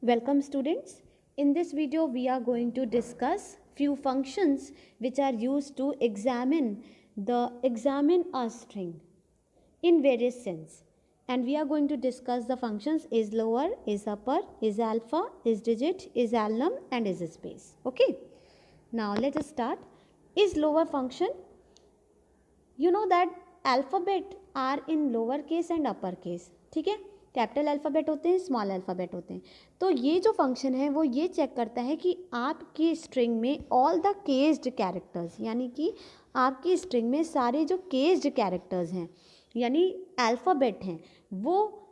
Welcome students. In this video we are going to discuss few functions which are used to examine a string in various sense, and we are going to discuss the functions is lower, is upper, is alpha, is digit, is alnum and is space. Okay, now let us start. Is lower function, you know that alphabet are in lower case and upper case. ठीक है, capital alphabet होते हैं, small alphabet होते हैं. तो ये जो फंक्शन है वो ये चेक करता है कि आपकी स्ट्रिंग में ऑल द केस्ड कैरेक्टर्स, यानी कि आपकी स्ट्रिंग में सारे जो केस्ड कैरेक्टर्स हैं यानी अल्फ़ाबेट हैं वो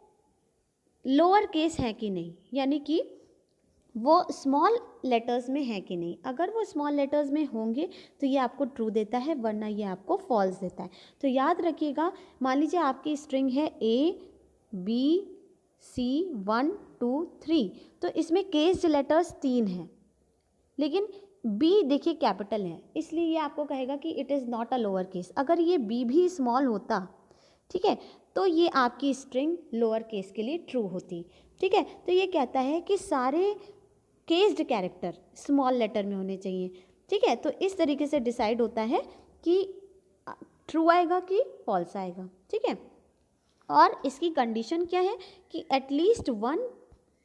लोअर केस हैं कि नहीं, यानी कि वो स्मॉल लेटर्स में है कि नहीं. अगर वो स्मॉल लेटर्स में होंगे तो ये आपको ट्रू देता है, वरना ये आपको फॉल्स देता है. तो याद रखिएगा, मान लीजिए आपकी स्ट्रिंग है ABC123, तो इसमें केस्ड लेटर्स 3 हैं, लेकिन बी देखिए कैपिटल है, इसलिए ये आपको कहेगा कि it is not a lower case. अगर ये बी भी स्मॉल होता, ठीक है, तो ये आपकी स्ट्रिंग लोअर केस के लिए ट्रू होती. ठीक है, तो ये कहता है कि सारे केस्ड कैरेक्टर स्मॉल लेटर में होने चाहिए. ठीक है, तो इस तरीके से डिसाइड होता है कि ट्रू आएगा कि फॉल्स आएगा. ठीक है, और इसकी कंडीशन क्या है कि एटलीस्ट वन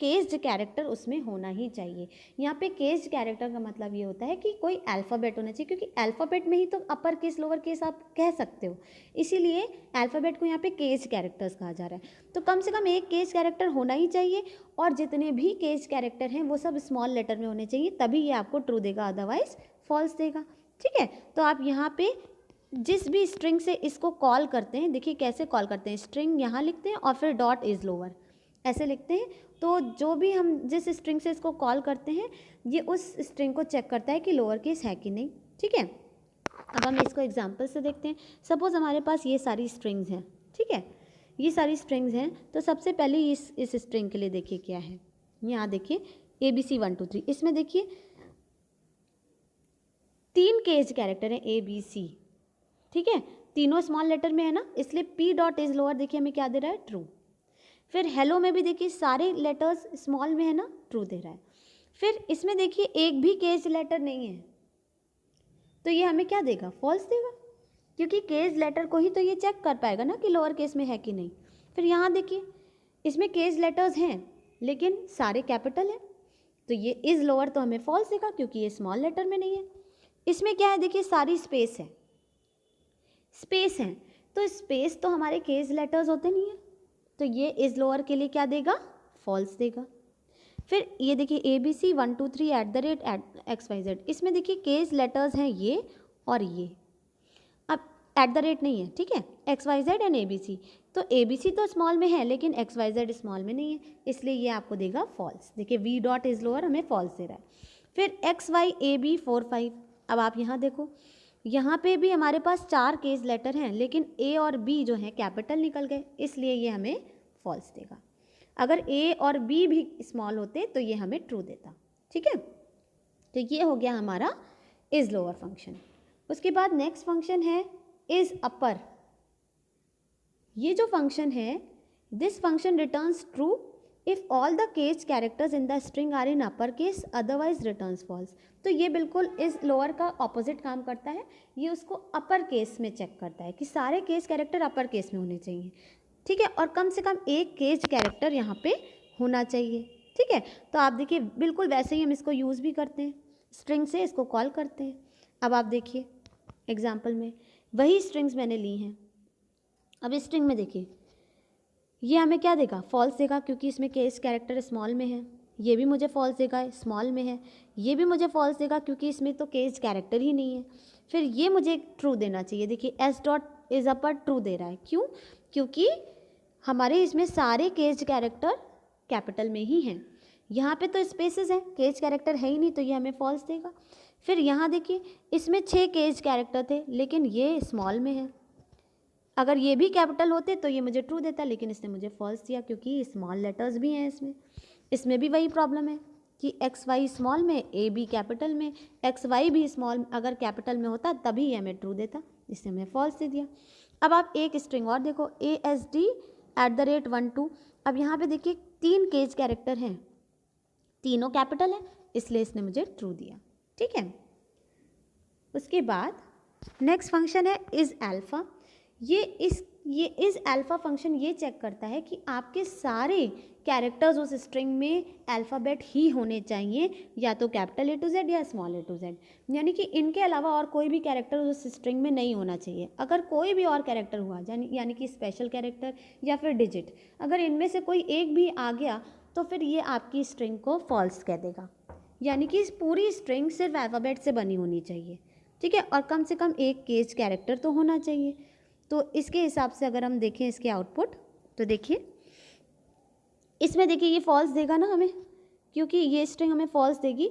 केस्ड कैरेक्टर उसमें होना ही चाहिए. यहाँ पे केस्ड कैरेक्टर का मतलब ये होता है कि कोई अल्फ़ाबेट होना चाहिए, क्योंकि अल्फ़ाबेट में ही तो अपर केस लोअर केस आप कह सकते हो, इसीलिए अल्फ़ाबेट को यहाँ पे केस्ड कैरेक्टर्स कहा जा रहा है. तो कम से कम एक केस्ड कैरेक्टर होना ही चाहिए, और जितने भी केस्ड कैरेक्टर हैं वो सब स्मॉल लेटर में होने चाहिए, तभी ये आपको ट्रू देगा, अदरवाइज फॉल्स देगा. ठीक है, तो आप यहाँ पे जिस भी स्ट्रिंग से इसको कॉल करते हैं, देखिए कैसे कॉल करते हैं, स्ट्रिंग यहाँ लिखते हैं और फिर डॉट इज़ लोअर ऐसे लिखते हैं. तो जो भी हम जिस स्ट्रिंग से इसको कॉल करते हैं ये उस स्ट्रिंग को चेक करता है कि लोअर केस है कि नहीं. ठीक है, अब हम इसको एग्जांपल से देखते हैं. सपोज हमारे पास ये सारी स्ट्रिंग्स हैं. ठीक है, ये सारी स्ट्रिंग्स हैं, तो सबसे पहले इस स्ट्रिंग के लिए देखिए क्या है. यहाँ देखिए ABC123, इसमें देखिए 3 केस्ड कैरेक्टर हैं ABC. ठीक है, तीनों स्मॉल लेटर में है ना, इसलिए P डॉट इज लोअर देखिए हमें क्या दे रहा है, ट्रू. फिर हेलो में भी देखिए सारे लेटर्स स्मॉल में है ना, ट्रू दे रहा है. फिर इसमें देखिए एक भी केस्ड लेटर नहीं है, तो ये हमें क्या देगा, फॉल्स देगा, क्योंकि केस्ड लेटर को ही तो ये चेक कर पाएगा ना कि लोअर केस में है कि नहीं. फिर यहाँ देखिए इसमें केस्ड लेटर्स हैं लेकिन सारे कैपिटल हैं, तो ये इज़ लोअर तो हमें फॉल्स देगा क्योंकि ये स्मॉल लेटर में नहीं है. इसमें क्या है, देखिए सारी स्पेस है, तो स्पेस तो हमारे केस लेटर्स होते नहीं हैं, तो ये इज़ लोअर के लिए क्या देगा, फॉल्स देगा. फिर ये देखिए ABC123@XYZ, इसमें देखिए केस लेटर्स हैं ये और ये, अब एट द रेट नहीं है. ठीक है, XYZ एंड ABC, तो ABC तो स्मॉल में है लेकिन XYZ स्मॉल में नहीं है, इसलिए ये आपको देगा फॉल्स. देखिए V डॉट इज़ लोअर हमें फॉल्स दे रहा है. फिर XYAB45, अब आप यहाँ देखो, यहाँ पे भी हमारे पास 4 केस लेटर हैं लेकिन A और B जो हैं कैपिटल निकल गए, इसलिए ये हमें फॉल्स देगा. अगर A और B भी स्मॉल होते तो ये हमें ट्रू देता. ठीक है, तो ये हो गया हमारा इज़ लोअर फंक्शन. उसके बाद नेक्स्ट फंक्शन है इज़ अपर. ये जो फंक्शन है, this function returns true if all the case characters in the string are in upper case, otherwise returns false. तो ये बिल्कुल इस लोअर का ऑपोजिट काम करता है, ये उसको अपर केस में चेक करता है कि सारे केस कैरेक्टर अपर केस में होने चाहिए. ठीक है, और कम से कम एक केस कैरेक्टर यहाँ पे होना चाहिए. ठीक है, तो आप देखिए बिल्कुल वैसे ही हम इसको यूज़ भी करते हैं, स्ट्रिंग से इसको कॉल करते हैं. अब आप देखिए एग्जाम्पल में वही स्ट्रिंग्स मैंने ली हैं. अब इस स्ट्रिंग में देखिए ये हमें क्या देगा, फॉल्स देगा, क्योंकि इसमें केस कैरेक्टर स्मॉल में है. ये भी मुझे फॉल्स देगा, स्मॉल में है. ये भी मुझे फॉल्स देगा क्योंकि इसमें तो केस कैरेक्टर ही नहीं है. फिर ये मुझे ट्रू देना चाहिए. देखिए S dot is upper true दे रहा है, क्यों, क्योंकि हमारे इसमें सारे केस कैरेक्टर कैपिटल में ही हैं. यहाँ पे तो स्पेसेस हैं, केस कैरेक्टर है ही नहीं, तो ये हमें फॉल्स देगा. फिर यहाँ देखिए इसमें 6 केस कैरेक्टर थे लेकिन ये स्मॉल में है, अगर ये भी कैपिटल होते तो ये मुझे ट्रू देता, लेकिन इसने मुझे फॉल्स दिया क्योंकि स्मॉल लेटर्स भी हैं इसमें. इसमें भी वही प्रॉब्लम है कि XY स्मॉल में, AB कैपिटल में, XY भी स्मॉल अगर कैपिटल में होता तभी ये हमें ट्रू देता, इसने हमें फॉल्स दे दिया. अब आप एक स्ट्रिंग और देखो ASD@12. अब यहाँ पे देखिए 3 केस कैरेक्टर हैं, तीनों कैपिटल है, इसलिए इसने मुझे ट्रू दिया। ठीक है, उसके बाद नेक्स्ट फंक्शन है इज अल्फ़ा। ये इज अल्फ़ा फंक्शन ये चेक करता है कि आपके सारे कैरेक्टर्स उस स्ट्रिंग में अल्फ़ाबेट ही होने चाहिए, या तो कैपिटल ए टू जेड या स्मॉल ए टू जेड, यानी कि इनके अलावा और कोई भी कैरेक्टर उस स्ट्रिंग में नहीं होना चाहिए। अगर कोई भी और कैरेक्टर हुआ यानी कि स्पेशल कैरेक्टर या फिर डिजिट, अगर इनमें से कोई एक भी आ गया तो फिर ये आपकी स्ट्रिंग को फॉल्स कह देगा, यानी कि इस पूरी स्ट्रिंग सिर्फ अल्फ़ाबेट से बनी होनी चाहिए। ठीक है, और कम से कम एक केज कैरेक्टर तो होना चाहिए। तो इसके हिसाब से अगर हम देखें इसके आउटपुट, तो देखिए इसमें देखिए ये फॉल्स देगा ना हमें, क्योंकि ये स्ट्रिंग हमें फॉल्स देगी,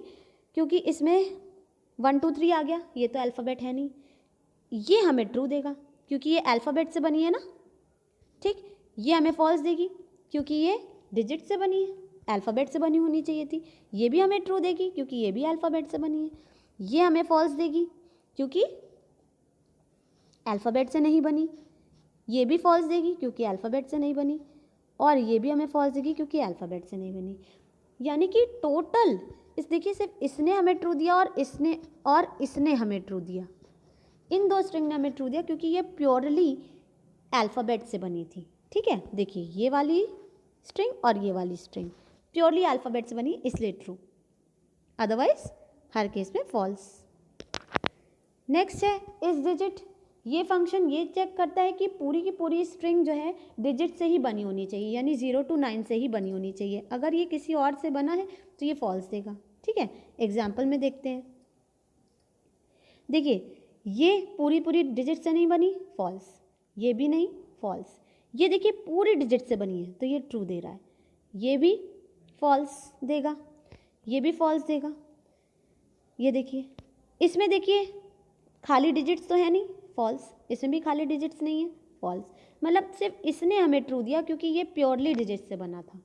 क्योंकि इसमें 1 2 3 आ गया, ये तो अल्फ़ाबेट है नहीं। ये हमें ट्रू देगा क्योंकि ये अल्फ़ाबेट से बनी है ना। ठीक, ये हमें फॉल्स देगी क्योंकि ये डिजिट से बनी है, अल्फ़ाबेट से बनी होनी चाहिए थी। ये भी हमें ट्रू देगी क्योंकि ये भी अल्फ़ाबेट से बनी है। ये हमें फॉल्स देगी क्योंकि अल्फ़ाबेट से नहीं बनी। ये भी फॉल्स देगी क्योंकि अल्फ़ाबेट से नहीं बनी, और ये भी हमें फॉल्स देगी क्योंकि अल्फ़ाबेट से नहीं बनी। यानी कि टोटल देखिए सिर्फ इसने हमें ट्रू दिया और इसने हमें ट्रू दिया। इन दो स्ट्रिंग ने हमें ट्रू दिया क्योंकि ये प्योरली अल्फ़ाबेट से बनी थी। ठीक है, देखिए ये वाली स्ट्रिंग और ये वाली स्ट्रिंग प्योरली अल्फ़ाबेट से बनी, इसलिए ट्रू, अदरवाइज हर केस में फॉल्स। नेक्स्ट है इस डिजिट। ये फंक्शन ये चेक करता है कि पूरी की पूरी स्ट्रिंग जो है डिजिट से ही बनी होनी चाहिए, यानी 0 to 9 से ही बनी होनी चाहिए। अगर ये किसी और से बना है तो ये फॉल्स देगा। ठीक है, एग्जाम्पल में देखते हैं। देखिए ये पूरी डिजिट से नहीं बनी, फॉल्स। ये भी नहीं, फॉल्स। ये देखिए पूरी डिजिट से बनी है तो ये ट्रू दे रहा है। ये भी फॉल्स देगा, ये भी फॉल्स देगा। ये देखिए इसमें देखिए खाली डिजिट्स तो है नहीं, फॉल्स। इसमें भी खाली डिजिट्स नहीं है, फॉल्स। मतलब सिर्फ इसने हमें ट्रू दिया क्योंकि ये प्योरली डिजिट से बना था।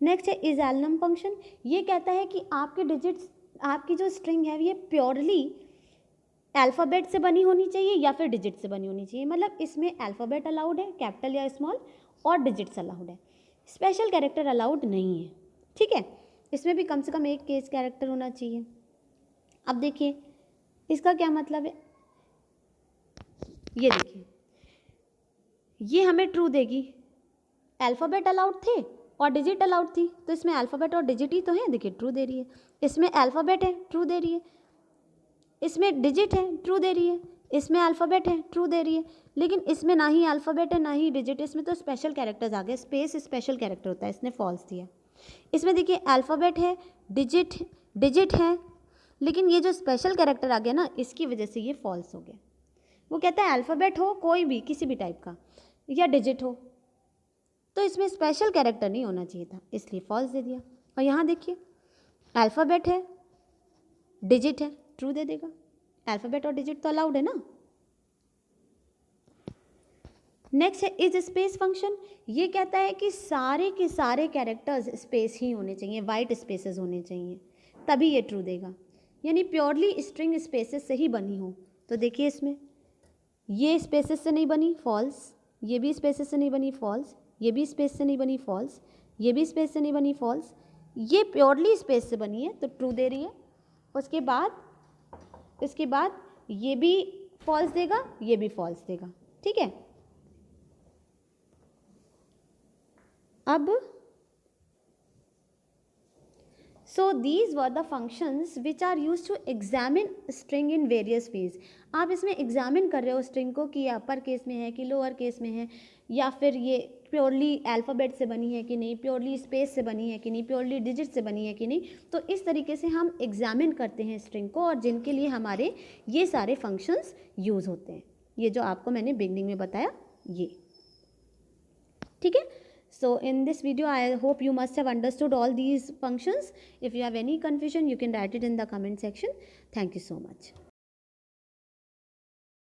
नेक्स्ट है इज एलनम फंक्शन। ये कहता है कि आपके डिजिट्स, आपकी जो स्ट्रिंग है ये प्योरली अल्फ़ाबेट से बनी होनी चाहिए या फिर डिजिट से बनी होनी चाहिए। मतलब इसमें अल्फ़ाबेट अलाउड है, कैपिटल या स्मॉल, और डिजिट्स अलाउड है, स्पेशल कैरेक्टर अलाउड नहीं है। ठीक है, इसमें भी कम से कम एक केस कैरेक्टर होना चाहिए। अब देखिए इसका क्या मतलब है, ये देखिए ये हमें ट्रू देगी। अल्फ़ाबेट अलाउड थे और डिजिट अलाउड थी, तो इसमें अल्फ़ाबेट और डिजिट ही तो है, देखिए ट्रू दे रही है। इसमें अल्फ़ाबेट है, ट्रू दे रही है। इसमें डिजिट है, ट्रू दे रही है। इसमें अल्फ़ाबेट है, ट्रू दे रही है। लेकिन इसमें ना ही अल्फ़ाबेट है ना ही डिजिट, इसमें तो स्पेशल कैरेक्टर्स आ गए। स्पेस स्पेशल कैरेक्टर होता है, इसने फॉल्स दिया। इसमें देखिए अल्फ़ाबेट है, डिजिट है, लेकिन ये जो स्पेशल कैरेक्टर आ गया ना, इसकी वजह से ये फॉल्स हो गया। वो कहता है अल्फ़ाबेट हो कोई भी, किसी भी टाइप का, या डिजिट हो, तो इसमें स्पेशल कैरेक्टर नहीं होना चाहिए था, इसलिए फॉल्स दे दिया। और यहाँ देखिए अल्फ़ाबेट है, डिजिट है, ट्रू दे देगा। अल्फ़ाबेट और डिजिट तो अलाउड है ना। नेक्स्ट है इज स्पेस फंक्शन। ये कहता है कि सारे के सारे कैरेक्टर्स स्पेस ही होने चाहिए, वाइट स्पेसेस होने चाहिए, तभी ये ट्रू देगा। यानी प्योरली स्ट्रिंग स्पेसेस से ही बनी हो। तो देखिए इसमें ये स्पेसेस से नहीं बनी, फॉल्स। ये भी स्पेसेस से नहीं बनी, फॉल्स। ये भी स्पेस से नहीं बनी, फॉल्स। ये भी स्पेस से नहीं बनी, फॉल्स। ये प्योरली स्पेस से बनी है तो ट्रू दे रही है। इसके बाद ये भी फॉल्स देगा, ये भी फॉल्स देगा। ठीक है, अब so these were the functions which are used to examine string in various ways। आप इसमें एग्जामिन कर रहे हो स्ट्रिंग को कि अपर केस में है कि लोअर केस में है, या फिर ये प्योरली अल्फ़ाबेट से बनी है कि नहीं, प्योरली स्पेस से बनी है कि नहीं, प्योरली डिजिट से बनी है कि नहीं। तो इस तरीके से हम एग्जामिन करते हैं स्ट्रिंग को, और जिनके लिए हमारे ये सारे फंक्शंस यूज़ होते हैं, ये जो आपको मैंने बिगनिंग में बताया ये। ठीक है, so in this video I hope you must have understood all these functions. If you have any confusion you can write it in the comment section. Thank you so much.